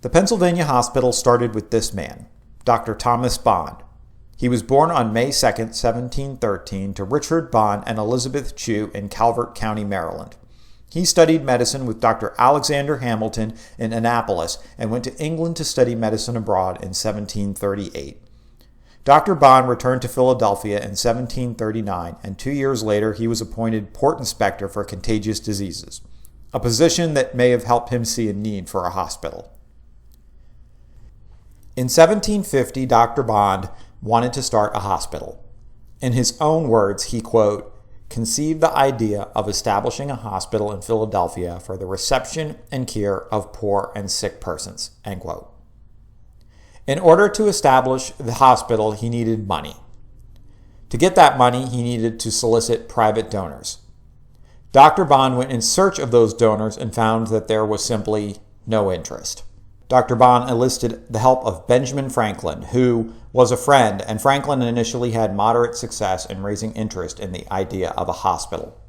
The Pennsylvania hospital started with this man, Dr. Thomas Bond. He was born on May 2, 1713, to Richard Bond and Elizabeth Chew in Calvert County, Maryland. He studied medicine with Dr. Alexander Hamilton in Annapolis and went to England to study medicine abroad in 1738. Dr. Bond returned to Philadelphia in 1739, and 2 years later he was appointed Port Inspector for Contagious Diseases, a position that may have helped him see a need for a hospital. In 1750, Dr. Bond wanted to start a hospital. In his own words, he, quote, conceived the idea of establishing a hospital in Philadelphia for the reception and care of poor and sick persons, end quote. In order to establish the hospital, he needed money. To get that money, he needed to solicit private donors. Dr. Bond went in search of those donors and found that there was simply no interest. Dr. Bond enlisted the help of Benjamin Franklin, who was a friend, and Franklin initially had moderate success in raising interest in the idea of a hospital.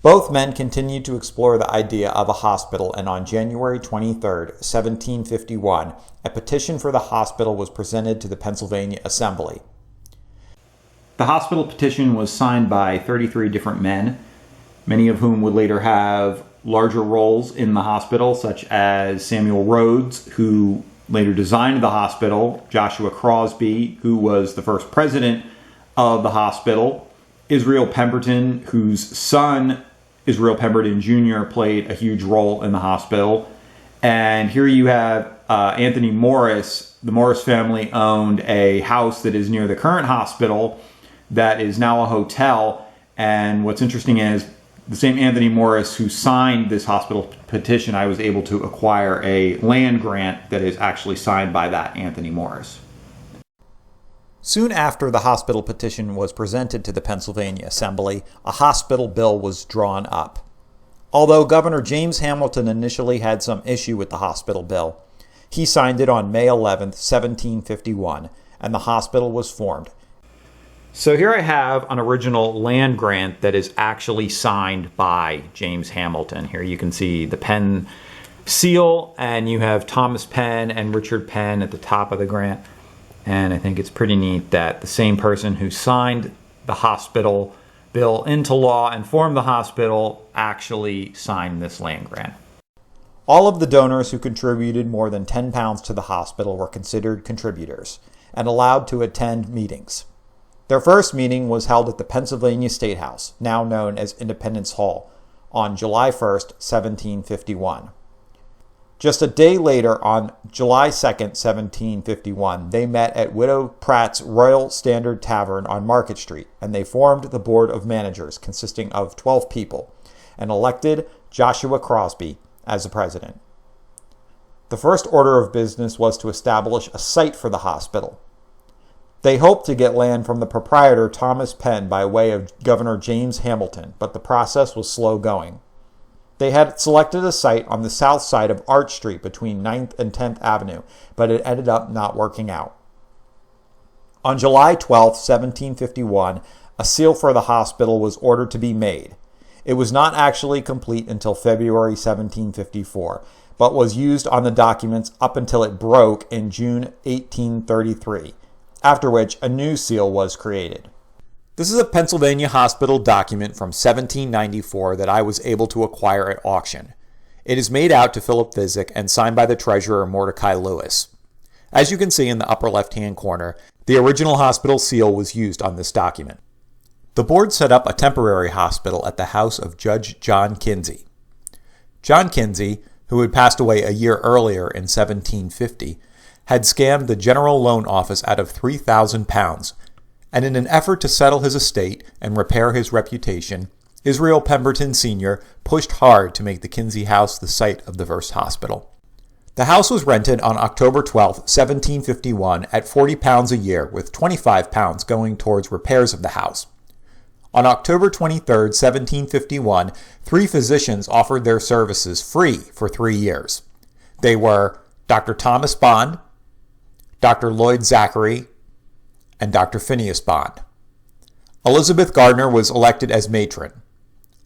Both men continued to explore the idea of a hospital, and on January 23, 1751, a petition for the hospital was presented to the Pennsylvania Assembly. The hospital petition was signed by 33 different men, many of whom would later have larger roles in the hospital, such as Samuel Rhodes, who later designed the hospital, Joshua Crosby, who was the first president of the hospital, Israel Pemberton, whose son, Israel Pemberton Jr., played a huge role in the hospital. And here you have Anthony Morris. The Morris family owned a house that is near the current hospital that is now a hotel. And what's interesting is the same Anthony Morris who signed this hospital petition, I was able to acquire a land grant that is actually signed by that Anthony Morris. Soon after the hospital petition was presented to the Pennsylvania Assembly, a hospital bill was drawn up. Although Governor James Hamilton initially had some issue with the hospital bill, he signed it on May 11, 1751, and the hospital was formed. So here I have an original land grant that is actually signed by James Hamilton. Here you can see the Penn seal, and you have Thomas Penn and Richard Penn at the top of the grant. And I think it's pretty neat that the same person who signed the hospital bill into law and formed the hospital actually signed this land grant. All of the donors who contributed more than £10 to the hospital were considered contributors and allowed to attend meetings. Their first meeting was held at the Pennsylvania State House, now known as Independence Hall, on July 1, 1751. Just a day later, on July 2, 1751, they met at Widow Pratt's Royal Standard Tavern on Market Street, and they formed the Board of Managers, consisting of 12 people, and elected Joshua Crosby as the president. The first order of business was to establish a site for the hospital. They hoped to get land from the proprietor Thomas Penn by way of Governor James Hamilton, but the process was slow going. They had selected a site on the south side of Arch Street between 9th and 10th Avenue, but it ended up not working out. On July 12, 1751, a seal for the hospital was ordered to be made. It was not actually complete until February 1754, but was used on the documents up until it broke in June 1833. After which a new seal was created. This is a Pennsylvania hospital document from 1794 that I was able to acquire at auction. It is made out to Philip Physick and signed by the treasurer Mordecai Lewis. As you can see in the upper left-hand corner, the original hospital seal was used on this document. The board set up a temporary hospital at the house of Judge John Kinsey. John Kinsey, who had passed away a year earlier in 1750, had scammed the General Loan Office out of £3,000, and in an effort to settle his estate and repair his reputation, Israel Pemberton Sr. pushed hard to make the Kinsey House the site of the first hospital. The house was rented on October 12, 1751 at £40 a year, with £25 going towards repairs of the house. On October 23, 1751, 3 physicians offered their services free for 3 years. They were Dr. Thomas Bond, Dr. Lloyd Zachary, and Dr. Phineas Bond. Elizabeth Gardner was elected as matron.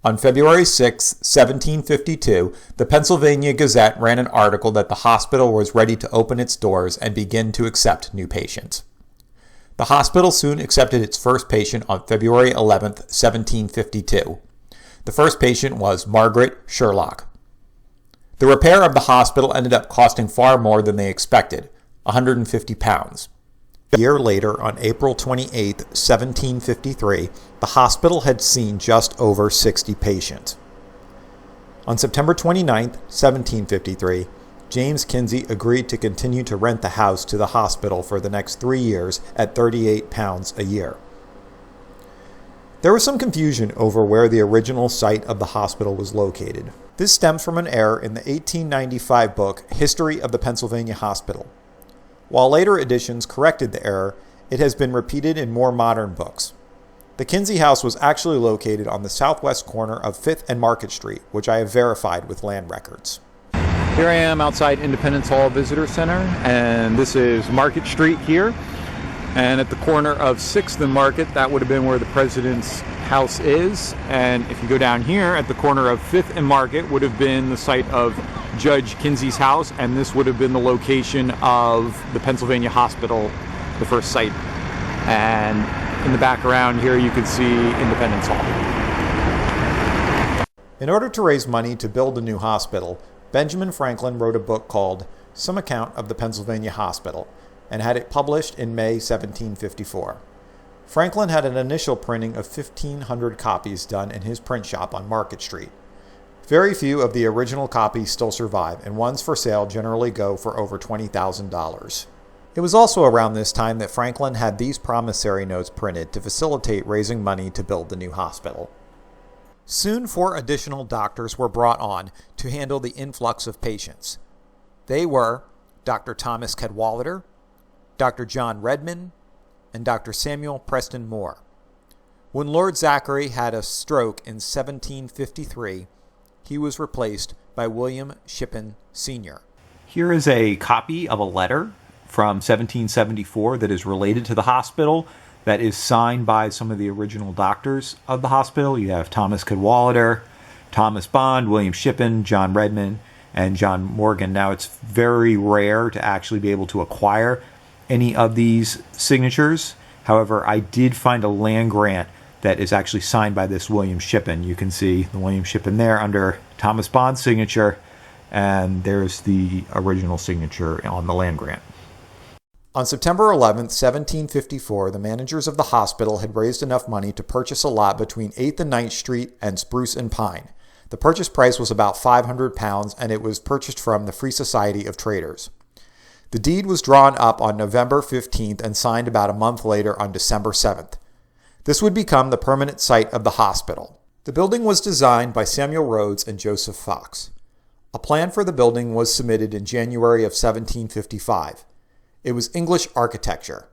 On February 6, 1752, the Pennsylvania Gazette ran an article that the hospital was ready to open its doors and begin to accept new patients. The hospital soon accepted its first patient on February 11, 1752. The first patient was Margaret Sherlock. The repair of the hospital ended up costing far more than they expected, £150. A year later, on April 28, 1753, the hospital had seen just over 60 patients. On September 29, 1753, James Kinsey agreed to continue to rent the house to the hospital for the next 3 years at £38 a year. There was some confusion over where the original site of the hospital was located. This stems from an error in the 1895 book, History of the Pennsylvania Hospital. While later editions corrected the error, it has been repeated in more modern books. The Kinsey House was actually located on the southwest corner of 5th and Market Street, which I have verified with land records. Here I am outside Independence Hall Visitor Center, and this is Market Street here. And at the corner of 6th and Market, that would have been where the President's house is. And if you go down here, at the corner of 5th and Market would have been the site of Judge Kinsey's house, and this would have been the location of the Pennsylvania Hospital, the first site. And in the background here, you can see Independence Hall. In order to raise money to build a new hospital, Benjamin Franklin wrote a book called Some Account of the Pennsylvania Hospital, and had it published in May 1754. Franklin had an initial printing of 1,500 copies done in his print shop on Market Street. Very few of the original copies still survive, and ones for sale generally go for over $20,000. It was also around this time that Franklin had these promissory notes printed to facilitate raising money to build the new hospital. Soon 4 additional doctors were brought on to handle the influx of patients. They were Dr. Thomas Cadwallader, Dr. John Redmond, and Dr. Samuel Preston Moore. When Lord Zachary had a stroke in 1753, he was replaced by William Shippen Sr. Here is a copy of a letter from 1774 that is related to the hospital, that is signed by some of the original doctors of the hospital. You have Thomas Cadwallader, Thomas Bond, William Shippen, John Redmond, and John Morgan. Now, it's very rare to actually be able to acquire any of these signatures. However, I did find a land grant that is actually signed by this William Shippen. You can see the William Shippen there under Thomas Bond's signature, and there's the original signature on the land grant. On September 11, 1754, the managers of the hospital had raised enough money to purchase a lot between 8th and 9th Street and Spruce and Pine. The purchase price was about £500, and it was purchased from the Free Society of Traders. The deed was drawn up on November 15th and signed about a month later on December 7th. This would become the permanent site of the hospital. The building was designed by Samuel Rhodes and Joseph Fox. A plan for the building was submitted in January of 1755. It was English architecture.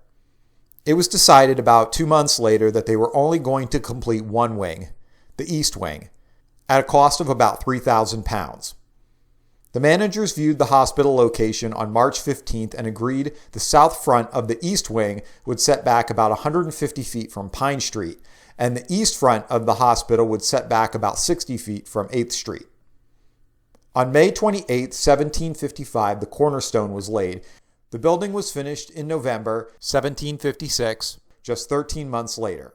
It was decided about 2 months later that they were only going to complete one wing, the East Wing, at a cost of about £3,000. The managers viewed the hospital location on March 15th and agreed the south front of the East Wing would set back about 150 feet from Pine Street, and the east front of the hospital would set back about 60 feet from 8th Street. On May 28, 1755, the cornerstone was laid. The building was finished in November 1756, just 13 months later.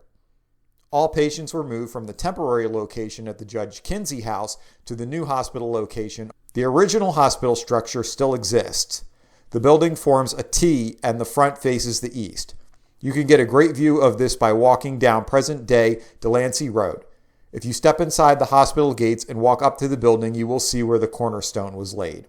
All patients were moved from the temporary location at the Judge Kinsey House to the new hospital location. The original hospital structure still exists. The building forms a T and the front faces the east. You can get a great view of this by walking down present-day Delancey Road. If you step inside the hospital gates and walk up to the building, you will see where the cornerstone was laid.